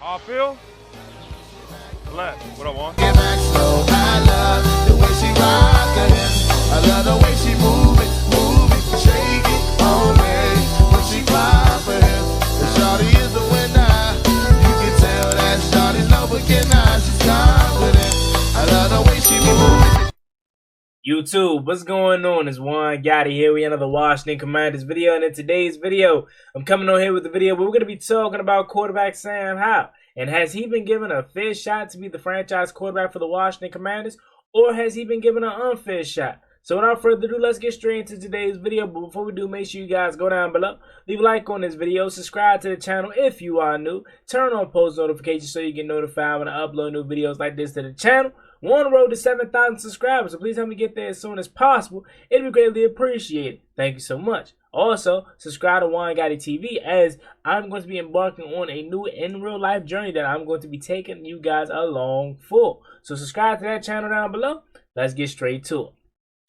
Off field. Left. What I want. Get back slow. I love the way she rock her hips. I love the way she move it, shake it all day. When she pop her hips, the shawty is the winner. You can tell that shawty's no beginner. She's confident. I love the way she move it. YouTube, what's going on? It's Juan Gotti here with another Washington Commanders video, and in today's video, I'm coming on here with the video where we're going to be talking about quarterback Sam Howell. And has he been given a fair shot to be the franchise quarterback for the Washington Commanders, or has he been given an unfair shot? So without further ado, let's get straight into today's video. But before we do, make sure you guys go down below, leave a like on this video, subscribe to the channel if you are new, turn on post notifications so you get notified when I upload new videos like this to the channel. We're on the road to 7,000 subscribers, so please help me get there as soon as possible. It'd be greatly appreciated. Thank you so much. Also, subscribe to Juan Gotti TV, as I'm going to be embarking on a new in real life journey that I'm going to be taking you guys along for. So subscribe to that channel down below. Let's get straight to it.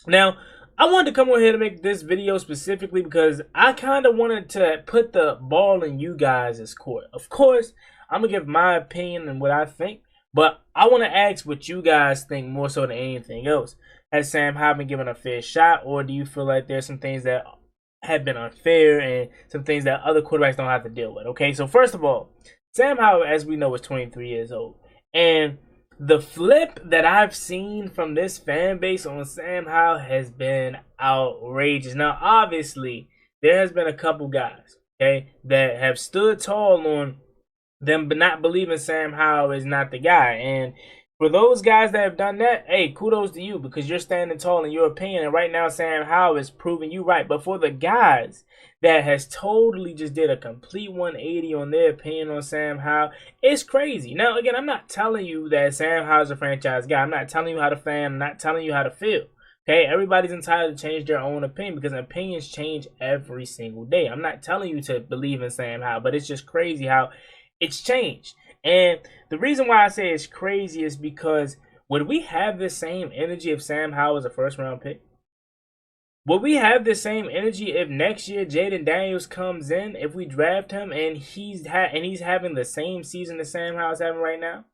Now, I wanted to come on here to make this video specifically because I kind of wanted to put the ball in you guys' court. Of course, I'm going to give my opinion and what I think, but I want to ask what you guys think more so than anything else. Has Sam Howell been given a fair shot, or do you feel like there's some things that have been unfair and some things that other quarterbacks don't have to deal with? Okay, so first of all, Sam Howell, as we know, is 23 years old. And the flip that I've seen from this fan base on Sam Howell has been outrageous. Now, obviously, there has been a couple guys, okay, that have stood tall on them but not believing Sam Howell is not the guy. And for those guys that have done that, hey, kudos to you, because you're standing tall in your opinion, and right now Sam Howell is proving you right. But for the guys that has totally just did a complete 180 on their opinion on Sam Howell, it's crazy. Now, again, I'm not telling you that Sam Howell's a franchise guy. I'm not telling you how to fan. I'm not telling you how to feel. Okay, everybody's entitled to change their own opinion because opinions change every single day. I'm not telling you to believe in Sam Howell, but it's just crazy how it's changed. And the reason why I say it's crazy is because would we have the same energy if Sam Howell was a first-round pick? Would we have the same energy if next year Jaden Daniels comes in, if we draft him and he's having the same season that Sam Howell's having right now?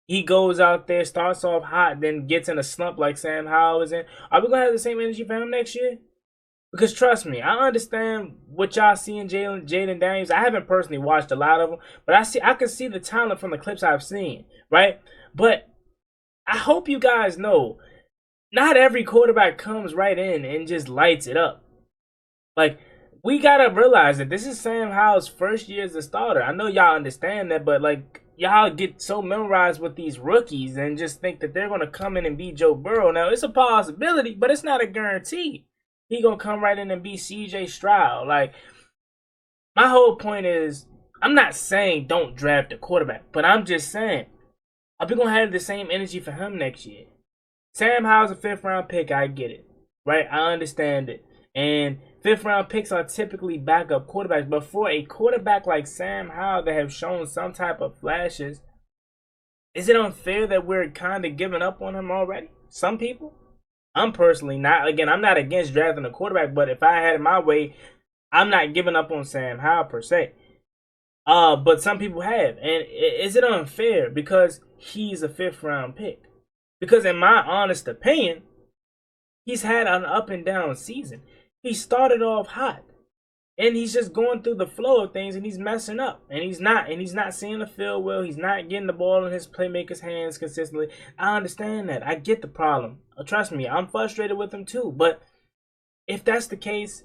He goes out there, starts off hot, then gets in a slump like Sam Howell is in. Are we going to have the same energy for him next year? Because trust me, I understand what y'all see in Jaden Daniels. I haven't personally watched a lot of them, but I can see the talent from the clips I've seen, right? But I hope you guys know, not every quarterback comes right in and just lights it up. Like, we got to realize that this is Sam Howell's first year as a starter. I know y'all understand that, but like, y'all get so memorized with these rookies and just think that they're going to come in and be Joe Burrow. Now, it's a possibility, but it's not a guarantee. He gonna come right in and be CJ Stroud. Like, my whole point is, I'm not saying don't draft a quarterback, but I'm just saying, are we gonna have the same energy for him next year? Sam Howell's a 5th round pick. I get it, right? I understand it. And 5th round picks are typically backup quarterbacks. But for a quarterback like Sam Howell that have shown some type of flashes, is it unfair that we're kind of giving up on him already? Some people. I'm personally not. Again, I'm not against drafting a quarterback, but if I had it my way, I'm not giving up on Sam Howell per se. But some people have. And is it unfair because he's a 5th round pick? Because in my honest opinion, he's had an up and down season. He started off hot, and he's just going through the flow of things, and he's messing up, and he's not seeing the field well. He's not getting the ball in his playmaker's hands consistently. I understand that. I get the problem. Trust me, I'm frustrated with him too. But if that's the case,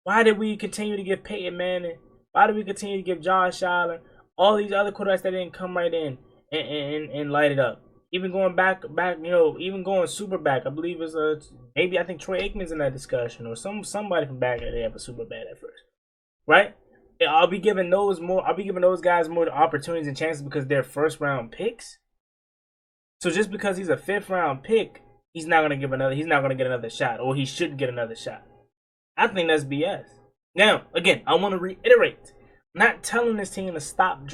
why did we continue to give Peyton Manning? Why did we continue to give Josh Allen? All these other quarterbacks that didn't come right in and light it up. Even going back, even going super back. I believe it's I think Troy Aikman's in that discussion, or somebody from back there have a super bad at first, right? I'll be giving those guys more opportunities and chances because they're 1st round picks. So just because he's a 5th round pick, he's not gonna get another shot, or he shouldn't get another shot. I think that's BS. Now, again, I want to reiterate, I'm not telling this team to stop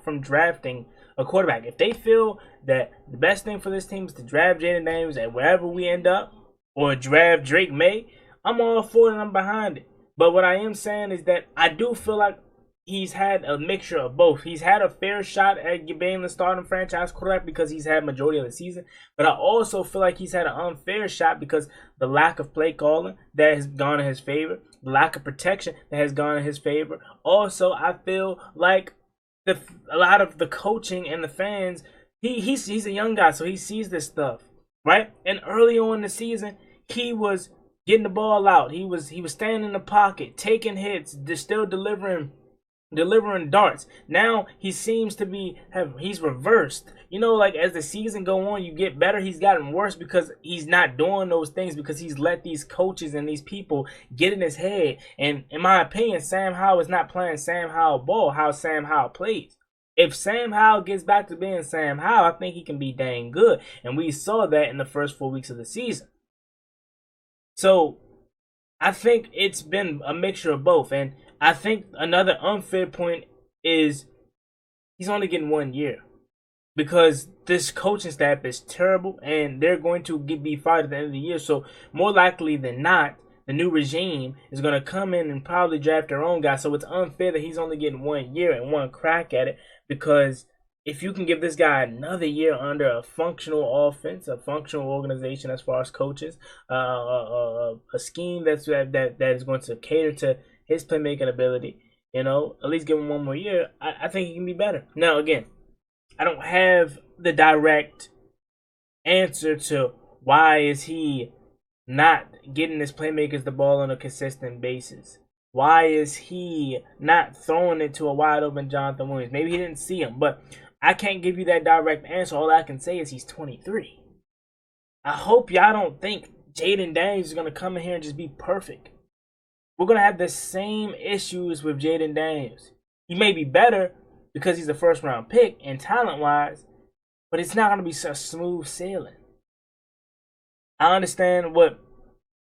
from drafting a quarterback. If they feel that the best thing for this team is to draft Jaden Daniels at wherever we end up, or draft Drake May, I'm all for it and I'm behind it. But what I am saying is that I do feel like he's had a mixture of both. He's had a fair shot at being the starting franchise quarterback because he's had majority of the season. But I also feel like he's had an unfair shot because the lack of play calling that has gone in his favor, the lack of protection that has gone in his favor. Also, I feel like a lot of the coaching and the fans, he's a young guy, so he sees this stuff, right? And early on in the season, he was getting the ball out. He was standing in the pocket, taking hits, still delivering darts. Now he seems to be he's reversed. You know, like as the season go on, you get better. He's gotten worse because he's not doing those things because he's let these coaches and these people get in his head. And in my opinion, Sam Howell is not playing Sam Howell ball how Sam Howell plays. If Sam Howell gets back to being Sam Howell, I think he can be dang good. And we saw that in the first 4 weeks of the season. So I think it's been a mixture of both. And I think another unfair point is he's only getting 1 year because this coaching staff is terrible and they're going to be fired at the end of the year. So more likely than not, the new regime is going to come in and probably draft their own guy. So it's unfair that he's only getting 1 year and one crack at it, because if you can give this guy another year under a functional offense, a functional organization as far as coaches, a scheme that is going to cater to his playmaking ability, you know, at least give him 1 more year, I think he can be better. Now, again, I don't have the direct answer to why is he not getting his playmakers the ball on a consistent basis. Why is he not throwing it to a wide open Jonathan Williams? Maybe he didn't see him, but I can't give you that direct answer. All I can say is he's 23. I hope y'all don't think Jaden Daniels is going to come in here and just be perfect. We're going to have the same issues with Jaden Daniels. He may be better because he's a first-round pick and talent-wise, but it's not going to be such smooth sailing. I understand what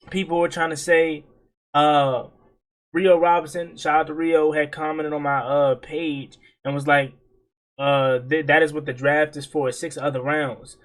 people were trying to say. Rio Robinson, shout out to Rio, had commented on my page and was like, that is what the draft is for, 6 other rounds.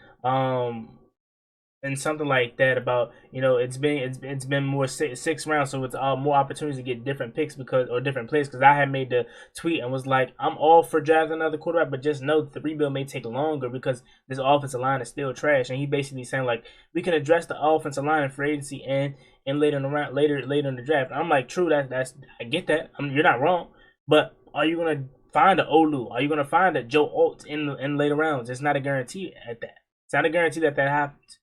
And something like that about, you know, it's been more 6 rounds, so it's more opportunities to get different picks or different plays. Because I had made the tweet and was like, I'm all for drafting another quarterback, but just know that the rebuild may take longer because this offensive line is still trash. And he basically saying like, we can address the offensive line in free agency and later in the round, later in the draft. I'm like, true, that's I get that. You're not wrong, but are you gonna find a Olu? Are you gonna find a Joe Alt in later rounds? It's not a guarantee at that. It's not a guarantee that happens.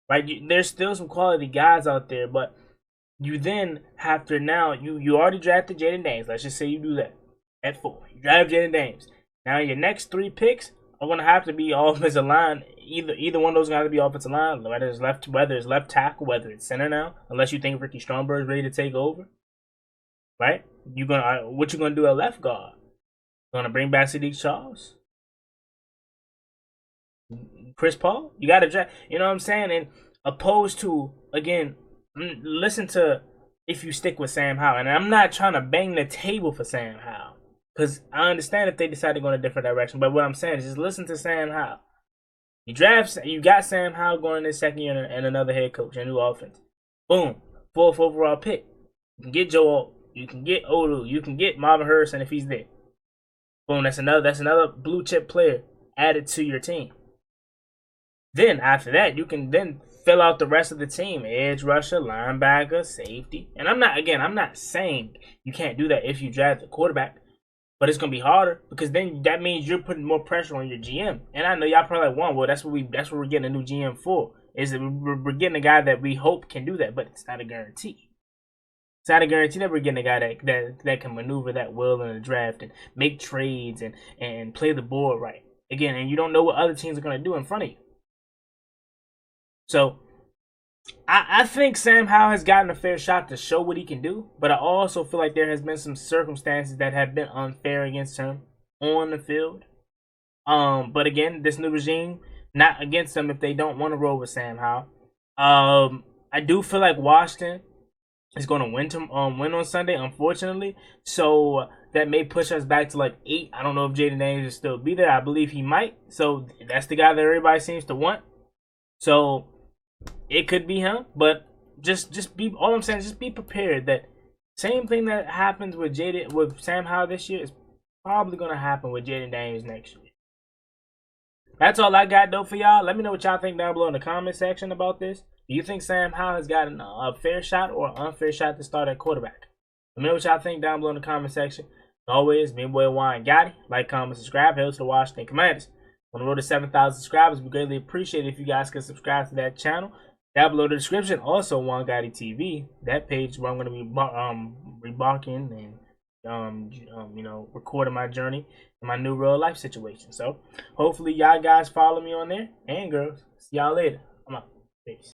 Right, there's still some quality guys out there, but you then have to now, you already drafted Jaden Daniels. Let's just say you do that at 4. You draft Jaden Daniels. Now your next 3 picks are going to have to be offensive line. Either one of those are going to have to be offensive line, whether it's left tackle, whether it's center now, unless you think Ricky Stromberg is ready to take over. Right? What you gonna do at left guard? Gonna bring back Sadiq Charles? Chris Paul? You gotta draft, you know what I'm saying? And opposed to, again, listen to if you stick with Sam Howell. And I'm not trying to bang the table for Sam Howell, because I understand if they decide to go in a different direction. But what I'm saying is just listen to Sam Howell. You got Sam Howell going in his second year and another head coach and new offense. Boom. 4th overall pick. You can get Joe Alt. You can get Olu. You can get Marvin Harrison if he's there. Boom. That's another blue chip player added to your team. Then after that, you can then fill out the rest of the team: edge rusher, linebacker, safety. And I'm not saying you can't do that if you draft a quarterback, but it's gonna be harder because then that means you're putting more pressure on your GM. And I know y'all probably like, well, that's what we're getting a new GM for. Is that we're getting a guy that we hope can do that, but it's not a guarantee. It's not a guarantee that we're getting a guy that can maneuver that well in the draft and make trades and play the board right. Again, and you don't know what other teams are gonna do in front of you. So, I think Sam Howell has gotten a fair shot to show what he can do, but I also feel like there has been some circumstances that have been unfair against him on the field. But again, this new regime, not against them if they don't want to roll with Sam Howell. I do feel like Washington is going to win on Sunday, unfortunately. So that may push us back to like 8. I don't know if Jaden Daniels will still be there. I believe he might. So that's the guy that everybody seems to want. So it could be him, but just be, all I'm saying is just be prepared that Same thing that happens with Sam Howell this year is probably gonna happen with Jaden Daniels next year. That's all I got though for y'all. Let me know what y'all think down below in the comment section about this. Do you think Sam Howell has gotten a fair shot or an unfair shot to start at quarterback? Let me know what y'all think down below in the comment section. As always, me and boy Juan Gotti. Like, comment, subscribe. Hail to the Washington Commanders. On the road to 7,000 subscribers, we greatly appreciate it if you guys can subscribe to that channel. Down below the description, also Juan Gotti TV. That page where I'm going to be rebooking and you know, recording my journey in my new real life situation. So hopefully y'all guys follow me on there, and girls, see y'all later. I'm out. Peace.